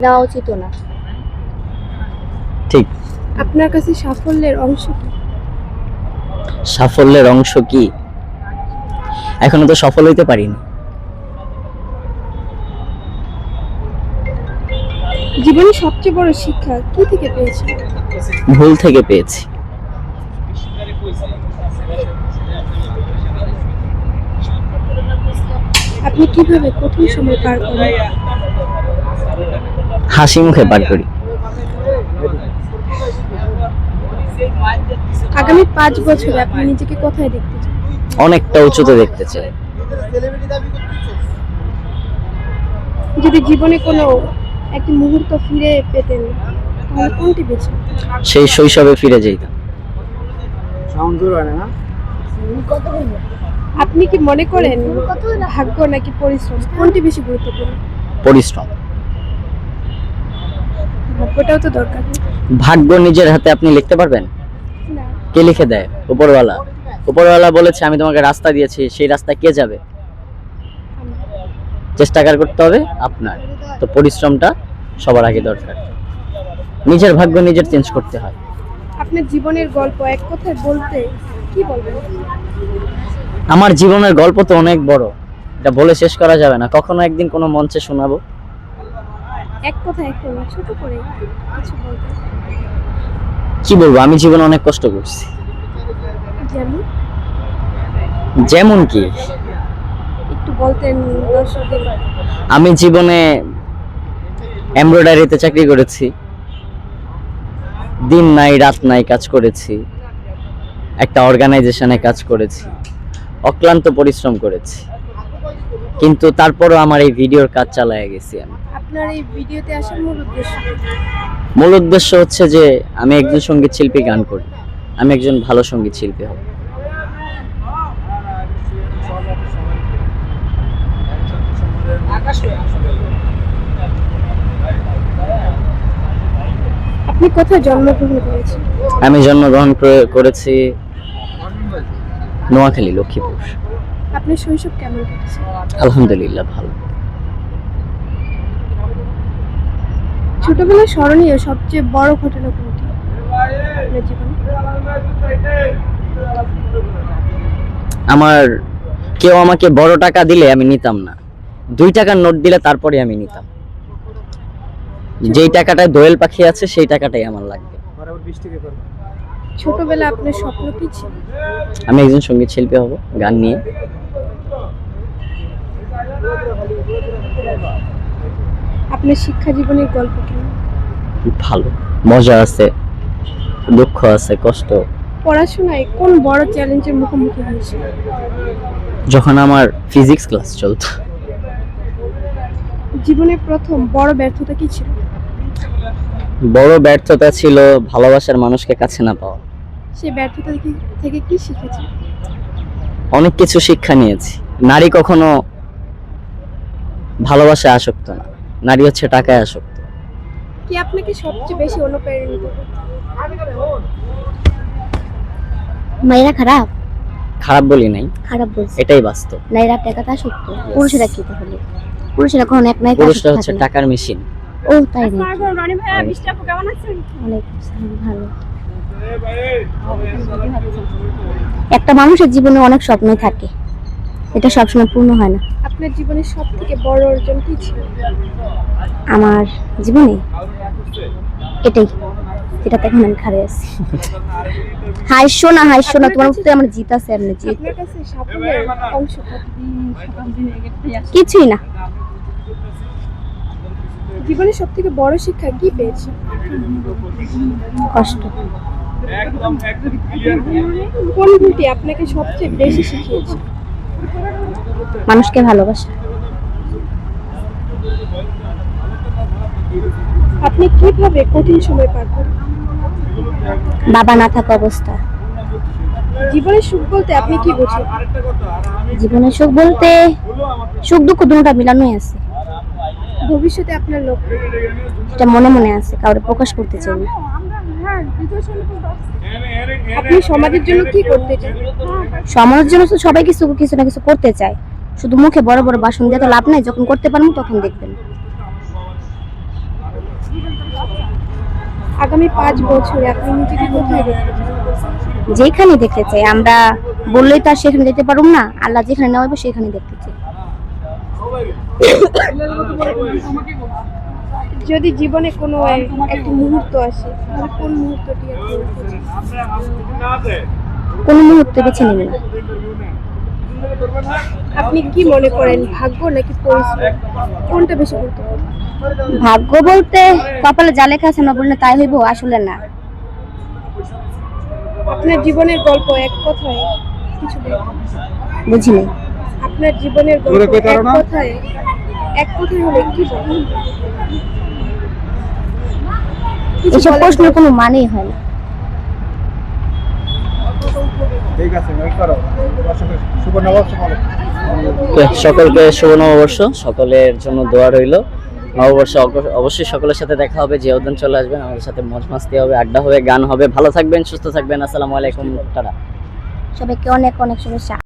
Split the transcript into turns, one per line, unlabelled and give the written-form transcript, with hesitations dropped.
দেওয়া উচিত না।
ঠিক।
আপনার কাছে সাফল্যের অংশ কি?
সাফল্যের অংশ কি? এখনো তো সফল হইতে পারিনি।
জীবনের সবচেয়ে বড় শিক্ষা কি থেকে পেয়েছেন?
ভুল থেকে পেয়েছি।
আপনি কিভাবে কঠিন সময় পার করেন?
হাসি মুখে পার করি।
আগামী 5 বছরে আপনি নিজেকে কোথায় দেখতে চান?
অনেকটা উঁচুতে দেখতে চাই।
যদি জীবনে কোনো একটি মুহূর্ত ফিরে পেতেন তাহলে কোনটি বেছে?
সেই শৈশবে ফিরে যেতাম।
আপনি কি মনে করেন ভাগ্য নাকি পরিশ্রম কোনটি বেশি গুরুত্বপূর্ণ?
পরিশ্রম।
ভাগ্যটাও তো দরকার।
ভাগ্য নিজের হাতে আপনি লিখতে পারবেন?
না।
কে লিখে দেয়? উপরওয়ালা। উপরওয়ালা বলেছে আমি তোমাকে রাস্তা দিয়েছি, সেই রাস্তা কে যাবে? চেষ্টা করতে হবে আপনার। তো পরিশ্রমটা সবার আগে দরকার। নিজের ভাগ্য নিজের চেঞ্জ করতে হয়।
আপনার জীবনের গল্প এক কথায় বলতে কি বলবেন?
আমার জীবনের গল্প তো অনেক বড়, এটা বলে শেষ করা যাবে না। কখনো একদিন কোনো মঞ্চে শোনাবো।
এক কথা এখন ছোট করে কিছু বলবেন।
কি বলবো, আমি জীবনে অনেক কষ্ট করছি।
যেমন
যেমন কি?
একটু বলতেন দর্শকদের।
আমি জীবনে এমব্রয়ডারিতে চাকরি করেছি, দিন নাই রাত নাই কাজ করেছি, একটা অর্গানাইজেশনে কাজ করেছি, অক্লান্ত পরিশ্রম করেছি, কিন্তু তারপরও আমার এই ভিডিওর কাজ চালায় গেছি আমি।
আপনার এই ভিডিওতে আসার মূল উদ্দেশ্য?
মূল উদ্দেশ্য হচ্ছে যে আমি একজন সঙ্গীত শিল্পী, গান করি, আমি একজন ভালো সঙ্গীত শিল্পী হব।
আপনি কোথায় জন্মগ্রহণ করেছেন?
আমি জন্মগ্রহণ করেছি নোয়াখালী, লক্ষ্মীপুর।
আপনার শৈশব কেমন কেটেছে?
আলহামদুলিল্লাহ ভালো।
ছোটবেলায় স্মরণীয় সবচেয়ে বড় ঘটনা কোনটি আপনার জীবনে?
আমার কেউ আমাকে বড় টাকা দিলে আমি নিতাম না, 2 টাকার নোট দিলে তারপরে আমি নিতাম। যেই টাকাটায় দোয়েল পাখি আছে সেই টাকাটাই আমার লাগবে।
ছোটবেলা আপনার স্বপ্ন কি ছিল?
আমি একজন সঙ্গীত শিল্পী হব, গান নিয়ে।
আপনার শিক্ষা জীবনের গল্প কেমন?
ভালো, মজা আছে, দুঃখ আছে, কষ্ট।
পড়াশোনায় কোন বড় চ্যালেঞ্জের মুখোমুখি হয়েছিল?
যখন আমার ফিজিক্স ক্লাস চলতো।
জীবনের প্রথম বড় ব্যর্থতা কি ছিল?
বড় ব্যর্থতা ছিল ভালোবাসার মানুষকে কাছে না পাওয়া।
সেই ব্যর্থতা থেকে কি শিখেছেন?
অনেক কিছু শিক্ষা নিয়েছি। নারী কখনো ভালোবাসায় আসক্ত না, নারী হচ্ছে টাকায় আসক্ত।
কি আপনাকে সবচেয়ে বেশি অনুপ্রাণিত করে?
মেয়েরা খারাপ?
খারাপ বলি নাই,
খারাপ বলছে।
এটাই বাস্তব।
নারীরা টাকাটা আসক্ত। পুরুষেরা কি তাহলে? পুরুষেরা কখন এক নারীতে
পুরুষরা
আসক্ত
হচ্ছে
থাকে না।
টাকার মেশিন।
ও তাই নাকি?
রনি ভাইয়া বিশটা কেমন আছেন?
অনেক ভালো। একটা মানুষের জীবনে অনেক স্বপ্নই থাকে, এটা সবসময় পূর্ণ হয় না।
আপনার জীবনের সবথেকে বড় অর্জন কি ছিল?
আমার জীবনে এটাই, যেটাতে এখন আমি খাড়ে আছি। হাইশো না তোমার উত্তরে আমার জিত আছে। এমনি জিত
আপনার কাছে সাফল্যের অংশ
কিছুই না।
জীবনের সবথেকে বড় শিক্ষা কি পেয়েছেন?
কষ্ট।
কোন ভুলটি আপনাকে সবচেয়ে বেশি শিখিয়েছে?
মানুষকে ভালোবাসা।
আপনি কিভাবে কঠিন সময় পার করেন?
বাবা না থাকা অবস্থা।
জীবনের সুখ বলতে আপনি কি বোঝেন?
জীবনের সুখ বলতে সুখ দুঃখ দুটোটা মিলানোই আছে।
ভবিষ্যতে আপনার লক্ষ্য?
এটা মনে মনে আছে, কাউকে প্রকাশ করতে চাই না।
আপনি সমাজের জন্য কি করতে চান?
সমাজের জন্য তো সবাই কিছু না কিছু করতে চায়, শুধু মুখে বড় বড় ভাষণ দিয়ে তো লাভ নাই। যখন করতে পারবো তখন দেখবেন।
আগামী 5 বছরে আপনি নিজেকে কোথায় দেখতে চান?
যেখানে দেখতে চাই আমরা বললেই তো আর সেখানে যেতে পারুম না, আল্লাহ যেখানে নেওয়াবে সেখানে দেখতে চাই।
যদি জীবনে কোনো একটি মুহূর্ত আসে তাহলে কোন মুহূর্তটি আপনি দেখতে চান?
কোনো মুহূর্তে বেছে নেবে না।
আপনি কি মনে করেন ভাগ্য নাকি পরিশ্রম কোনটা বেশি গুরুত্বপূর্ণ?
ভাগ্য বলতে কপালে যা লেখা আছে না বললে তাই হইব, আসলে না।
আপনার জীবনের গল্প এক কথায় কিছু বলুন।
বুঝিনি।
আপনার জীবনের গল্প এক কথায় হলে কি বলবেন? কিছু
এসব
বলেন
প্রশ্নের
তো।
কোনো মানেই হয় না।
ঠিক আছে ওয়েট করো শুভ নববর্ষ বলো।
সকলকে শুভ নববর্ষ, সকলের জন্য দোয়া রইল। নববর্ষে অবশ্যই সকলের সাথে দেখা হবে, যে ওদিন চলে আসবেন, আমাদের সাথে মজ মাস্তি হবে, আড্ডা হবে, গান হবে। ভালো থাকবেন, সুস্থ থাকবেন। আসসালামু আলাইকুম, টাটা।
সবাইকে অনেক অনেক শুভেচ্ছা।